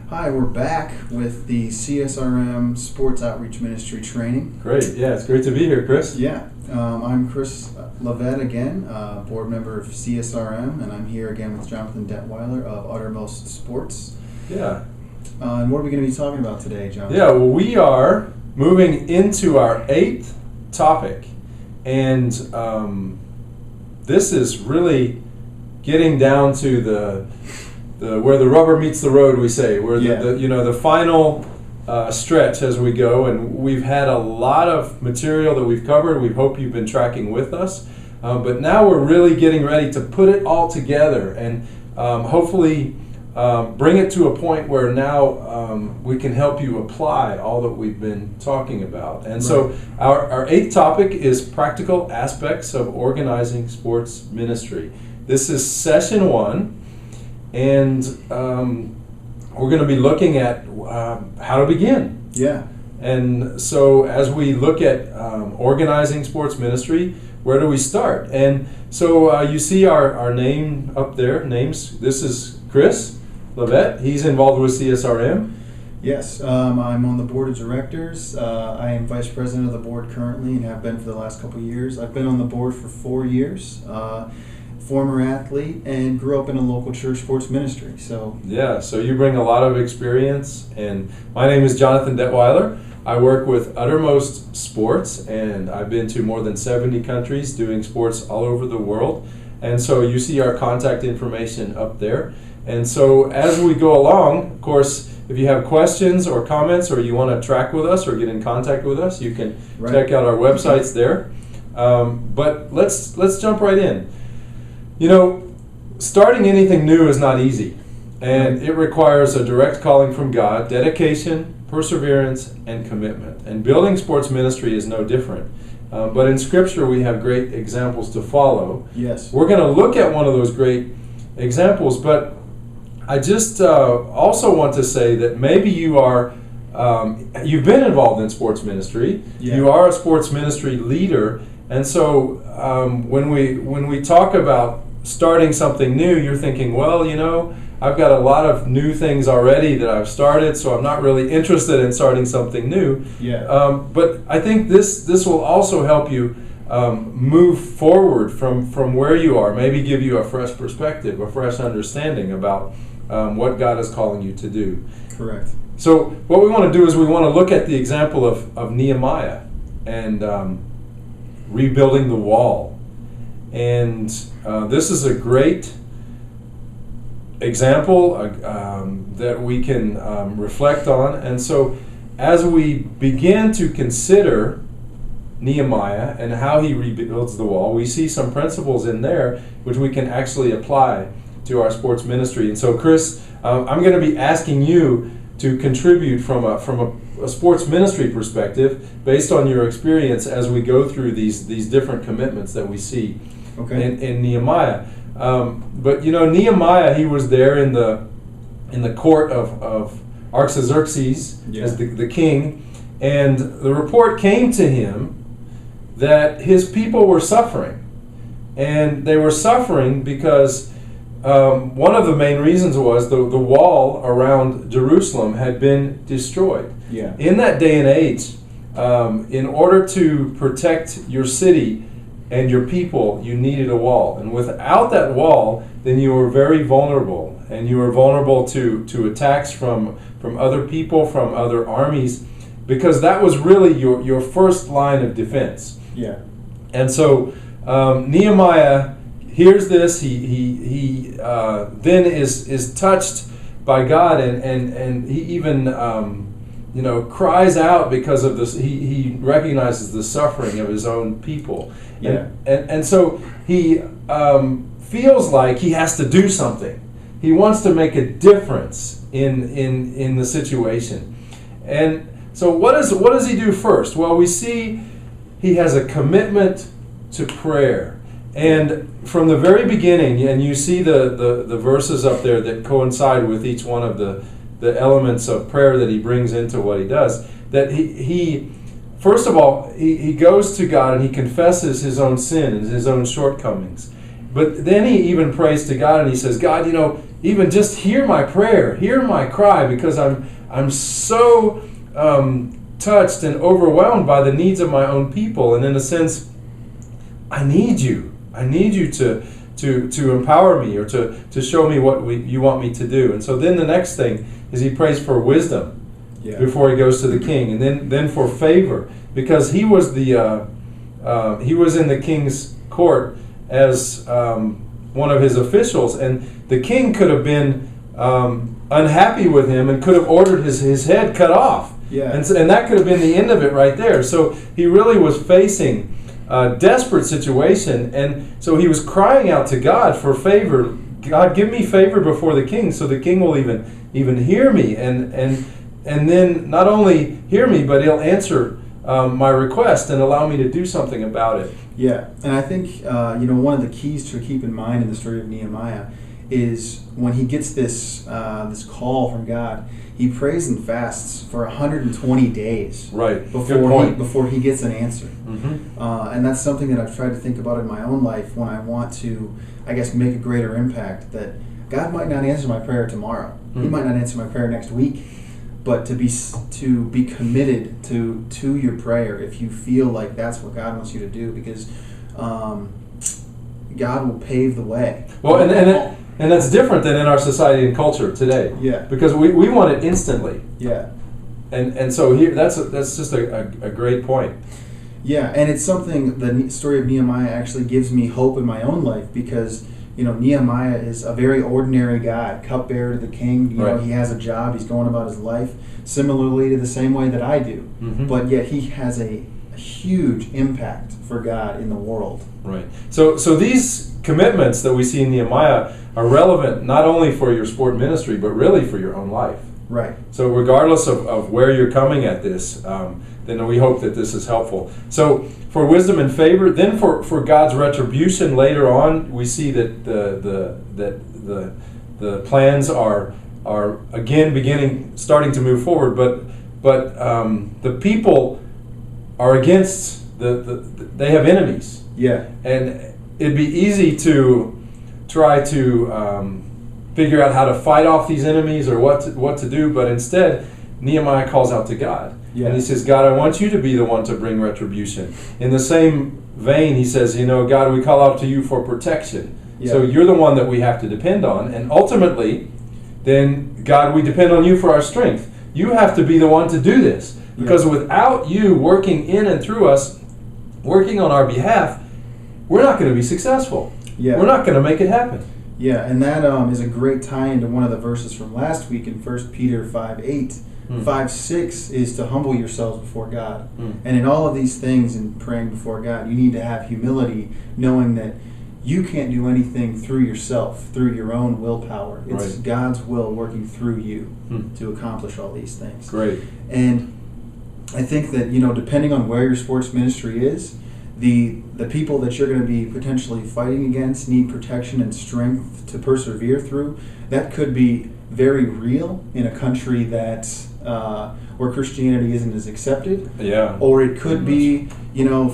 Hi, we're back with the CSRM Sports Outreach Ministry training. Great, yeah, it's great to be here, Chris. Yeah, I'm Chris Levette again, board member of CSRM, and I'm here again with Jonathan Detweiler of Uttermost Sports. Yeah. And what are we going to be talking about today, Jonathan? Yeah, well, we are moving into our 8th topic, and this is really getting down to the where the rubber meets the road, we say, where the final stretch as we go. And we've had a lot of material that we've covered. We hope you've been tracking with us. But now we're really getting ready to put it all together and hopefully bring it to a point where now we can help you apply all that we've been talking about. And so our 8th topic is practical aspects of organizing sports ministry. This is session 1. And we're going to be looking at how to begin. Yeah. And so as we look at organizing sports ministry, where do we start? And so you see our name up there, names. This is Chris Levette. He's involved with CSRM. Yes, I'm on the board of directors. I am vice president of the board currently and have been for the last couple of years. I've been on the board for 4 years. Former athlete and grew up in a local church sports ministry. So you bring a lot of experience. And my name is Jonathan Detweiler. I work with Uttermost Sports, and I've been to more than 70 countries doing sports all over the world. And so you see our contact information up there. And so as we go along, of course, if you have questions or comments or you want to track with us or get in contact with us, you can check out our websites there. But let's jump right in. You know, starting anything new is not easy, and it requires a direct calling from God, dedication, perseverance, and commitment. And building sports ministry is no different. But in Scripture, we have great examples to follow. Yes. We're going to look at one of those great examples, but I just also want to say that maybe you are, you've been involved in sports ministry. Yeah. You are a sports ministry leader, and so when we talk about starting something new, you're thinking, well, you know, I've got a lot of new things already that I've started, so I'm not really interested in starting something new. Yeah. But I think this will also help you move forward from where you are, maybe give you a fresh perspective, a fresh understanding about what God is calling you to do. Correct. So what we want to do is we want to look at the example of Nehemiah and rebuilding the wall. And this is a great example that we can reflect on. And so as we begin to consider Nehemiah and how he rebuilds the wall, we see some principles in there which we can actually apply to our sports ministry. And so, Chris, I'm going to be asking you to contribute from a sports ministry perspective based on your experience as we go through these different commitments that we see in Nehemiah. But you know, Nehemiah, he was there in the court of Artaxerxes as the king, and the report came to him that his people were suffering, and they were suffering because one of the main reasons was the wall around Jerusalem had been destroyed. Yeah. In that day and age, in order to protect your city and your people, you needed a wall. And without that wall, then you were very vulnerable. And you were vulnerable to attacks from other people, from other armies, because that was really your first line of defense. Yeah. And so Nehemiah hears this. He then is touched by God, and he even cries out because of this. He recognizes the suffering of his own people. Yeah. And so he feels like he has to do something. He wants to make a difference in the situation. And so what does he do first? Well, we see he has a commitment to prayer. And from the very beginning, and you see the verses up there that coincide with each one of the elements of prayer that he brings into what he does, that he first of all, he goes to God and he confesses his own sin and his own shortcomings. But then he even prays to God, and he says, God, even just hear my prayer, hear my cry, because I'm so touched and overwhelmed by the needs of my own people. And in a sense, I need you. I need you to empower me, or to show me what you want me to do. And so then the next thing is he prays for wisdom before he goes to the king, and then for favor, because he was he was in the king's court as one of his officials, and the king could have been unhappy with him and could have ordered his head cut off. Yeah. And that could have been the end of it right there. So he really was facing a desperate situation, and so he was crying out to God for favor. God, give me favor before the king, so the king will even hear me, and then not only hear me, but he'll answer my request and allow me to do something about it. Yeah, and I think one of the keys to keep in mind in the story of Nehemiah is when he gets this call from God, he prays and fasts for 120 days. Right. Before he gets an answer. Mm-hmm. And that's something that I've tried to think about in my own life when I want to, I guess, make a greater impact. That God might not answer my prayer tomorrow. Mm-hmm. He might not answer my prayer next week. But to be committed to your prayer if you feel like that's what God wants you to do, because God will pave the way. Well, and that's different than in our society and culture today. Yeah. Because we want it instantly. Yeah. And so here that's just a great point. Yeah, and it's something, the story of Nehemiah actually gives me hope in my own life, because Nehemiah is a very ordinary guy, cupbearer to the king. Right. He has a job, he's going about his life similarly to the same way that I do. Mm-hmm. But yet he has a huge impact for God in the world. Right. So these commitments that we see in Nehemiah are relevant not only for your sport ministry, but really for your own life. Right. So regardless of where you're coming at this, then we hope that this is helpful. So for wisdom and favor, then for God's retribution later on, we see that the plans are again starting to move forward, but the people are against they have enemies. Yeah. And it'd be easy to try to figure out how to fight off these enemies or what to do, but instead Nehemiah calls out to God. Yeah. And he says, God, I want you to be the one to bring retribution. In the same vein, he says, God, we call out to you for protection. Yeah. So you're the one that we have to depend on. And ultimately, then, God, we depend on you for our strength. You have to be the one to do this. Because without you working in and through us, working on our behalf, we're not going to be successful. Yeah. We're not going to make it happen. Yeah, and that is a great tie into one of the verses from last week in 1 Peter 5:8. 5:6 is to humble yourselves before God. And in all of these things, in praying before God, you need to have humility, knowing that you can't do anything through yourself, through your own willpower. It's Right. God's will working through you to accomplish all these things. Great. And I think that, depending on where your sports ministry is, the people that you're going to be potentially fighting against need protection and strength to persevere through. That could be very real in a country that where Christianity isn't as accepted. Yeah. Or it could be,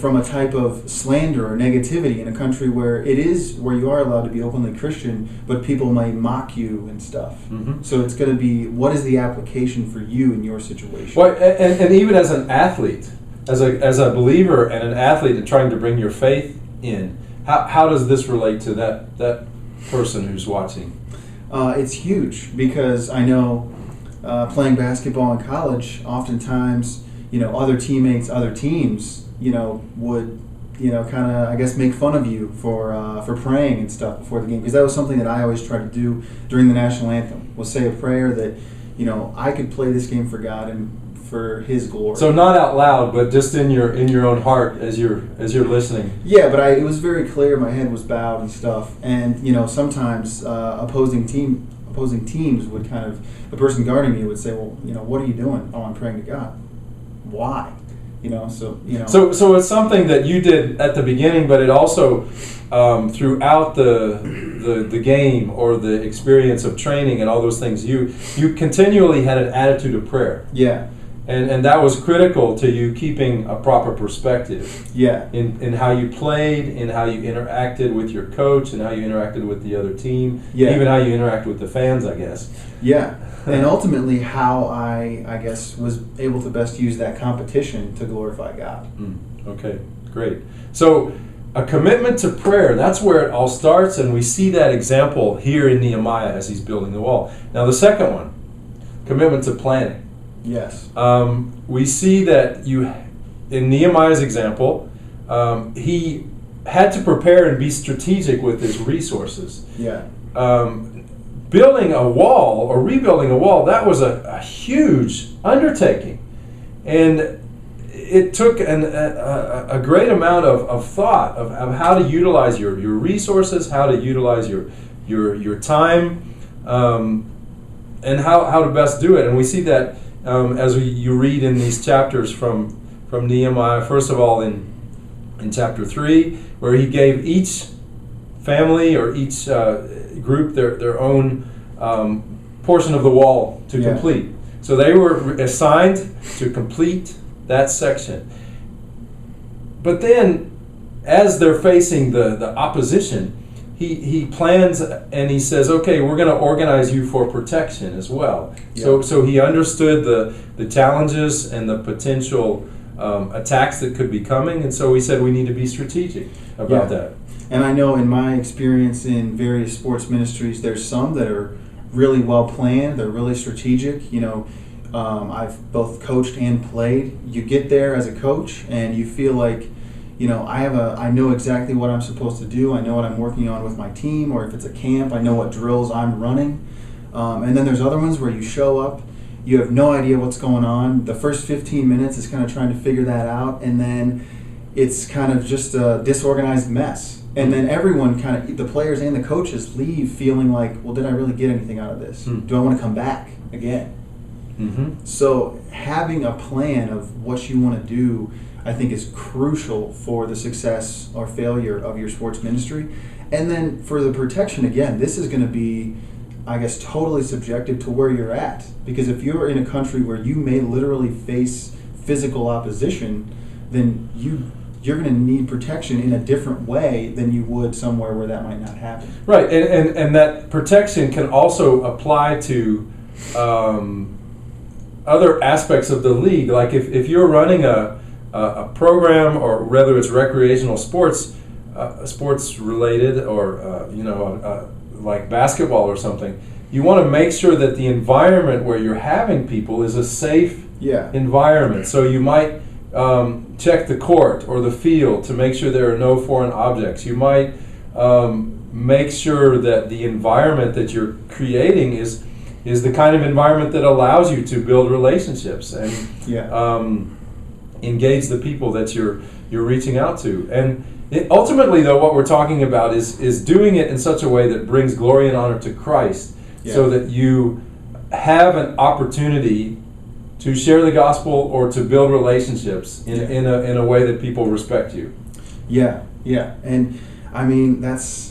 from a type of slander or negativity in a country where you are allowed to be openly Christian, but people may mock you and stuff. Mm-hmm. So it's going to be, what is the application for you in your situation? Well, and even as an athlete, as a believer and an athlete and trying to bring your faith in, how does this relate to that person who's watching? It's huge, because I know playing basketball in college, oftentimes, other teammates, other teams, would, kind of, I guess, make fun of you for praying and stuff before the game, because that was something that I always tried to do during the national anthem, was say a prayer that, I could play this game for God and for His glory. So not out loud, but just in your own heart as you're listening. Yeah, but it was very clear. My head was bowed and stuff, and sometimes opposing teams would kind of, the person guarding me would say, well, what are you doing? Oh, I'm praying to God. Why? So it's something that you did at the beginning, but it also throughout the game or the experience of training and all those things, you continually had an attitude of prayer. Yeah. And that was critical to you keeping a proper perspective Yeah. in how you played, in how you interacted with your coach, and how you interacted with the other team, Yeah. even how you interact with the fans, I guess. Yeah. And ultimately how I guess was able to best use that competition to glorify God. Okay, great. So a commitment to prayer, that's where it all starts, and we see that example here in Nehemiah as he's building the wall. Now the second one, commitment to planning. Yes. We see that in Nehemiah's example, he had to prepare and be strategic with his resources. Yeah. Building a wall or rebuilding a wall, that was a huge undertaking. And it took a great amount of thought of how to utilize your resources, how to utilize your time, and how to best do it. And we see that as you read in these chapters from Nehemiah, first of all in chapter 3, where he gave each family or each group their own portion of the wall to complete. So they were assigned to complete that section. But then, as they're facing the opposition, he plans and he says, okay, we're going to organize you for protection as well. Yeah. So he understood the challenges and the potential attacks that could be coming, and so he said we need to be strategic about that. And I know in my experience in various sports ministries, there's some that are really well planned, they're really strategic. I've both coached and played. You get there as a coach and you feel like, I know exactly what I'm supposed to do. I know what I'm working on with my team, or if it's a camp, I know what drills I'm running. And then there's other ones where you show up, you have no idea what's going on. The first 15 minutes is kind of trying to figure that out, and then it's kind of just a disorganized mess. And then everyone the players and the coaches leave feeling like, well, did I really get anything out of this? Do I want to come back again? Mm-hmm. So having a plan of what you want to do, I think, is crucial for the success or failure of your sports ministry. And then for the protection, again, this is going to be, I guess, totally subjective to where you're at. Because if you're in a country where you may literally face physical opposition, then you're going to need protection in a different way than you would somewhere where that might not happen. Right, and that protection can also apply to other aspects of the league. Like if you're running a program, or whether it's recreational sports, sports related, or like basketball or something, you want to make sure that the environment where you're having people is a safe environment. So you might check the court or the field to make sure there are no foreign objects. You might make sure that the environment that you're creating is the kind of environment that allows you to build relationships and engage the people that you're reaching out to. And ultimately, though, what we're talking about is doing it in such a way that brings glory and honor to Christ, so that you have an opportunity to share the gospel or to build relationships in a way that people respect you. Yeah, and I mean that's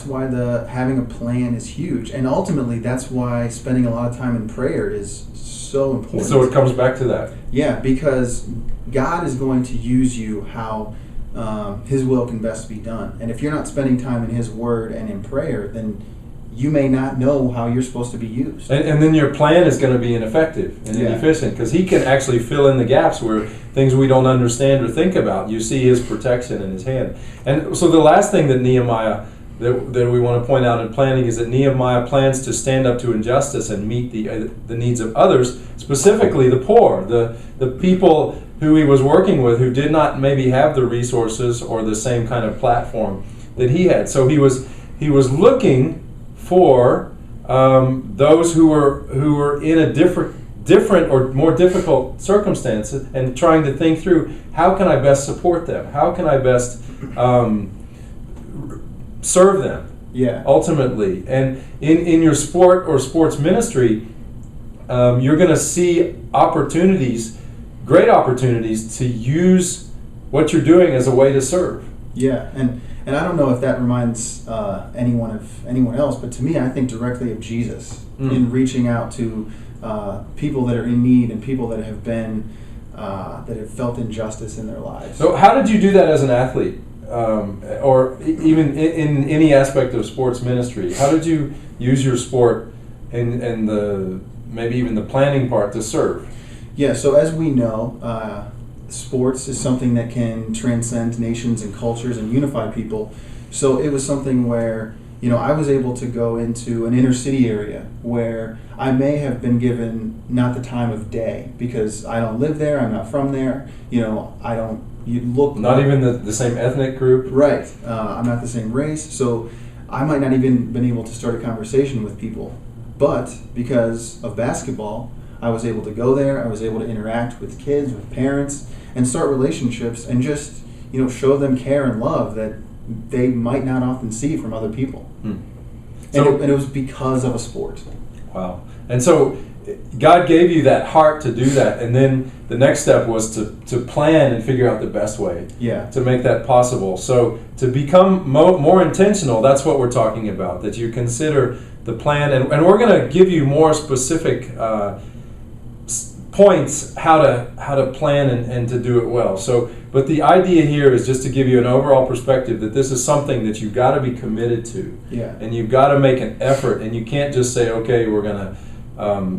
why having a plan is huge, and ultimately that's why spending a lot of time in prayer is so important. So it comes back to that. Yeah, because God is going to use you how His will can best be done, and if you're not spending time in His Word and in prayer, then you may not know how you're supposed to be used. And then your plan is going to be ineffective and inefficient, because He can actually fill in the gaps where things we don't understand or think about. You see His protection in His hand. And so the last thing that Nehemiah, that we want to point out in planning, is that Nehemiah plans to stand up to injustice and meet the needs of others, specifically the poor, the people who he was working with who did not maybe have the resources or the same kind of platform that he had. So he was looking for those who were in a different or more difficult circumstances, and trying to think through, how can I best support them? How can I best serve them? Ultimately. And in your sport or sports ministry, you're going to see great opportunities to use what you're doing as a way to serve. And I don't know if that reminds anyone else, but to me, I think directly of Jesus. in reaching out to people that are in need and people that have been that have felt injustice in their lives. So how did you do that as an athlete, or even in any aspect of sports ministry? How did you use your sport and the maybe even the planning part to serve? Yeah, so as we know, sports is something that can transcend nations and cultures and unify people. So it was something where, I was able to go into an inner city area where I may have been given not the time of day because I don't live there, I'm not from there, I don't, you look... Not even the same ethnic group? Right. I'm not the same race, so I might not even been able to start a conversation with people. But because of basketball, I was able to go there, I was able to interact with kids, with parents, and start relationships and just, show them care and love that they might not often see from other people. So, and it was because of a sport. Wow. And so God gave you that heart to do that, and then the next step was to plan and figure out the best way to make that possible. So to become more intentional, that's what we're talking about, that you consider the plan, and we're going to give you more specific points how to plan and to do it well. So, but the idea here is just to give you an overall perspective that this is something that you've got to be committed to, and you've got to make an effort, and you can't just say, okay, we're going to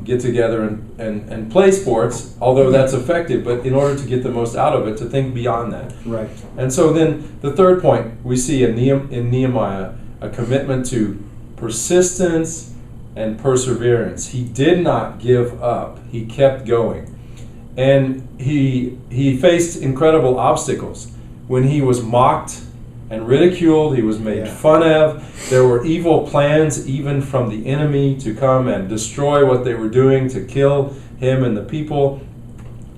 get together and play sports, although that's effective, but in order to get the most out of it, to think beyond that. Right. And so then the third point we see in Nehemiah, a commitment to persistence and perseverance. He did not give up. He kept going. And he faced incredible obstacles. When he was mocked and ridiculed, he was made fun of. There were evil plans even from the enemy to come and destroy what they were doing, to kill him and the people,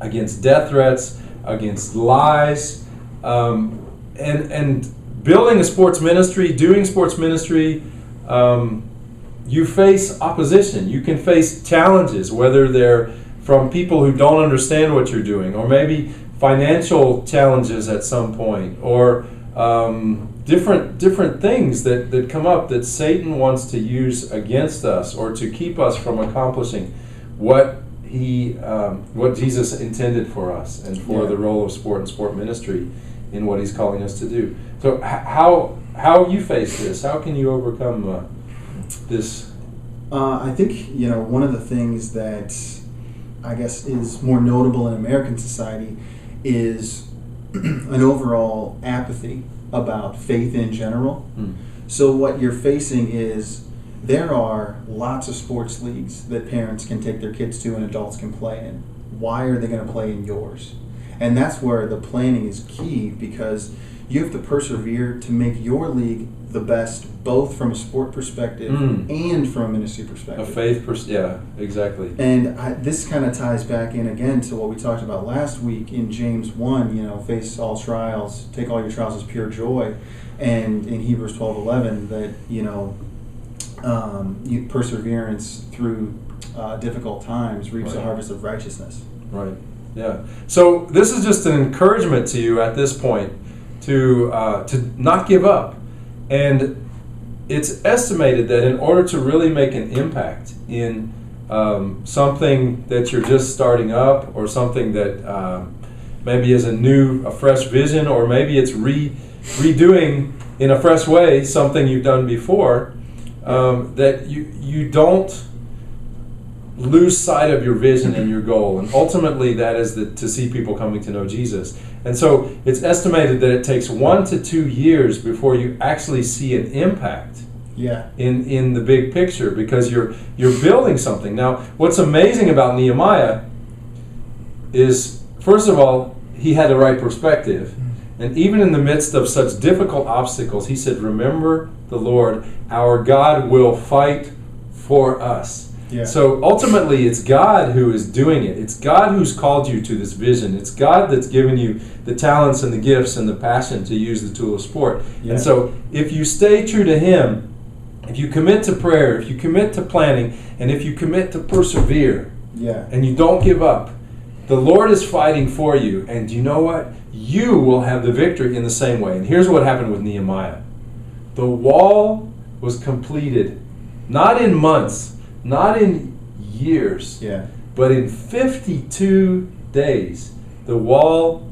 against death threats, against lies, and building a sports ministry, doing sports ministry. You face opposition. You can face challenges, whether they're from people who don't understand what you're doing, or maybe financial challenges at some point, or different things that come up that Satan wants to use against us or to keep us from accomplishing what Jesus intended for us and for the role of sport and sport ministry in what he's calling us to do. So how you face this? How can you overcome this? I think, one of the things that I guess is more notable in American society is an overall apathy about faith in general. So what you're facing is there are lots of sports leagues that parents can take their kids to and adults can play in. Why are they going to play in yours? And that's where the planning is key, because you have to persevere to make your league the best, both from a sport perspective and from a ministry perspective. A faith exactly. And this kind of ties back in again to what we talked about last week in James 1, face all trials, take all your trials as pure joy. And in Hebrews 12:11, that, perseverance through difficult times reaps a harvest of righteousness. Right, yeah. So this is just an encouragement to you at this point to not give up. And it's estimated that in order to really make an impact in something that you're just starting up, or something that maybe is a fresh vision, or maybe it's redoing in a fresh way something you've done before, that you don't lose sight of your vision and your goal. And ultimately that is to see people coming to know Jesus. And so it's estimated that it takes 1 to 2 years before you actually see an impact in the big picture, because you're building something. Now, what's amazing about Nehemiah is, first of all, he had the right perspective. And even in the midst of such difficult obstacles, he said, remember the Lord, our God will fight for us. So ultimately, it's God who is doing it. It's God who's called you to this vision. It's God that's given you the talents and the gifts and the passion to use the tool of sport. And so if you stay true to Him, if you commit to prayer, if you commit to planning, and if you commit to persevere, and you don't give up, the Lord is fighting for you. And you know what? You will have the victory in the same way. And here's what happened with Nehemiah. The wall was completed, not in months, not in years, Yeah. but in 52 days, the wall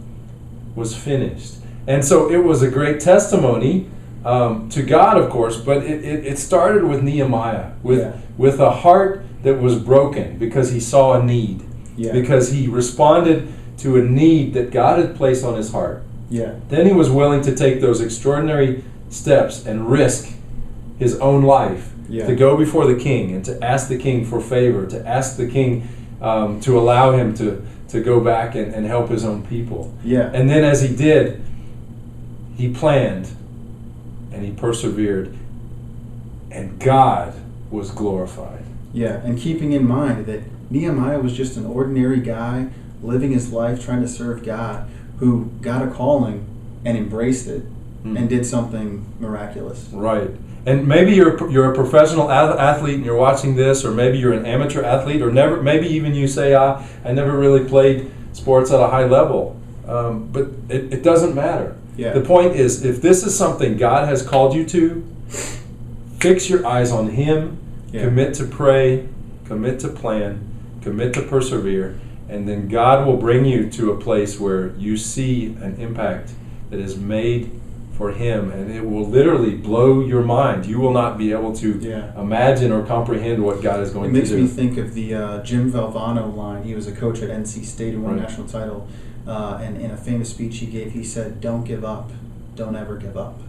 was finished. And so it was a great testimony to God, of course, but it started with Nehemiah, with a heart that was broken because he saw a need, because he responded to a need that God had placed on his heart. Yeah. Then he was willing to take those extraordinary steps and risk his own life to go before the king and to ask the king for favor, to ask the king to allow him to go back and help his own people. Yeah. And then as he did, he planned and he persevered, and God was glorified. Yeah, and keeping in mind that Nehemiah was just an ordinary guy living his life trying to serve God, who got a calling and embraced it and did something miraculous. Right. And maybe you're a professional athlete and you're watching this, or maybe you're an amateur athlete, or maybe even you say, I never really played sports at a high level. But it doesn't matter. Yeah. The point is, if this is something God has called you to, fix your eyes on Him, commit to pray, commit to plan, commit to persevere, and then God will bring you to a place where you see an impact that is made for Him, and it will literally blow your mind. You will not be able to imagine or comprehend what God is going to do. It makes me think of the Jim Valvano line. He was a coach at NC State and won a national title. And in a famous speech he gave, he said, "Don't give up. Don't ever give up."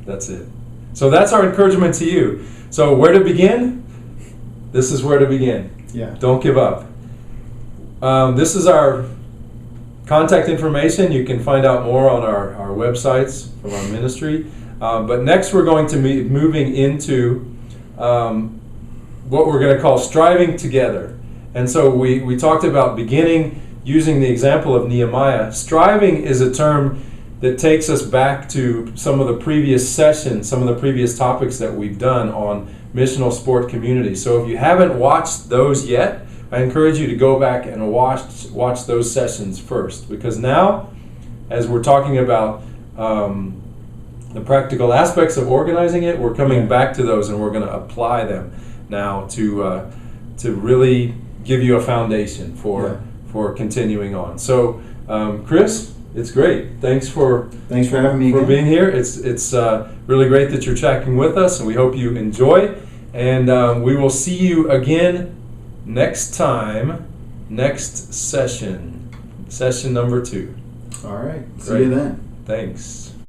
That's it. So that's our encouragement to you. So where to begin? This is where to begin. Yeah. Don't give up. This is our contact information. You can find out more on our websites from our ministry. But next we're going to be moving into what we're going to call striving together. And so we talked about beginning using the example of Nehemiah. Striving is a term that takes us back to some of the previous sessions, some of the previous topics that we've done on missional sport community. So if you haven't watched those yet, I encourage you to go back and watch those sessions first, because now, as we're talking about the practical aspects of organizing it, we're coming back to those and we're going to apply them now to really give you a foundation for continuing on. So, Chris, it's great. Thanks for having me for again. being here. It's really great that you're chatting with us, and we hope you enjoy. And we will see you again next time, next session number 2. All right. See Great. you then. Thanks.